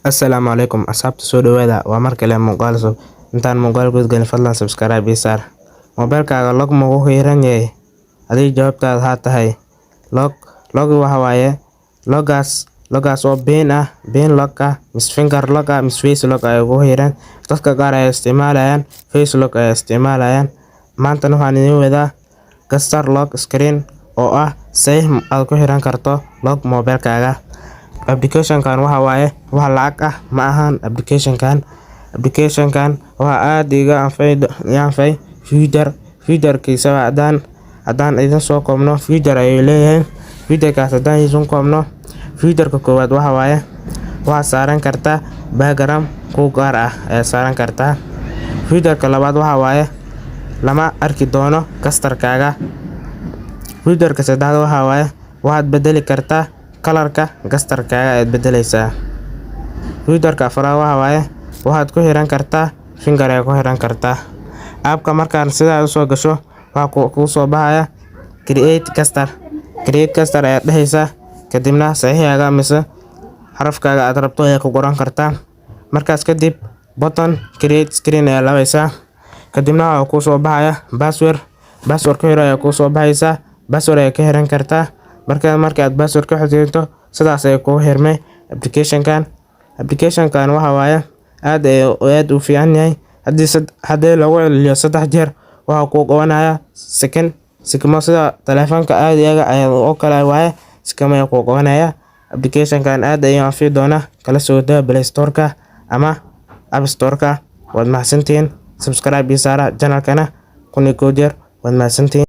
Assalaamu calaykum asxaabta soo dhawaada waa mar kale muuqaal cusub intaan muuqaal gudagalin fadlan subscribe iyo saar moobilkaaga log ma ugu xiran yahay hadii jawaabtaadu haa tahay log waxa waaye logaas oo pin lock ah mis finger lock ah mis face lock ay ugu xiran dadka qaar ay isticmaalayaan face lock ay isticmaalayaan maanta waxaan idin wadaa caster lock screen oo ah say aad ku xiran karto log moobilkaaga. Application-kan waxa waaye wax lacag ah ma ahan application-kan waxa aad iga anfay feature-kiisa haddaan idin soo koobno feature ayuu leeyahay. Feature-kaas haddaan idin koobno feature-ka koowaad waxa waaye waxaad saaran kartaa background ku gaar ah ayaa saaran kartaa. Feature-ka labaad waxa waaye lama arki doono caster-kaaga. Feature-ka saddexaad waxa waaye waxaad bedeli kartaa kalarka caster-kaaga ayaad bedelaysaa. Feature-ka afraad waxa waaye waxaad ku xiran kartaa finger ay ku xiran kartaa. App-ka markaan sidaa u soo gasho waxa kuu soo baxaya create caster ayaad dhahaysaa kadibna saxiixaaga mise xarafkaaga aad rabto ayaa ku qoran kartaa. Markaas kadib button create screen ayaa laabaysaa kadibna waxa kuu soo baxaya password ku xiro ayaa kuu soo baxaysa password ayaa ka xiran kartaa. Marka aad password ku xirto sidaas ay ku xirmay application-kan waxa waaye aad u fiican yahay haddii lagu celiyo 3 jeer waxa kuu qabanaya sikimo sida taleefanka caadiga ah oo kale waaye sikimo ay kuu qabanaya. Application-kan aad ayuu anfici doonaa kala soo dega Play Store-ka ama App Store-ka. Waad mahadsantihiin subscribe iyo saara channel-kana kun iyo kow jeer waad mahadsantihiin.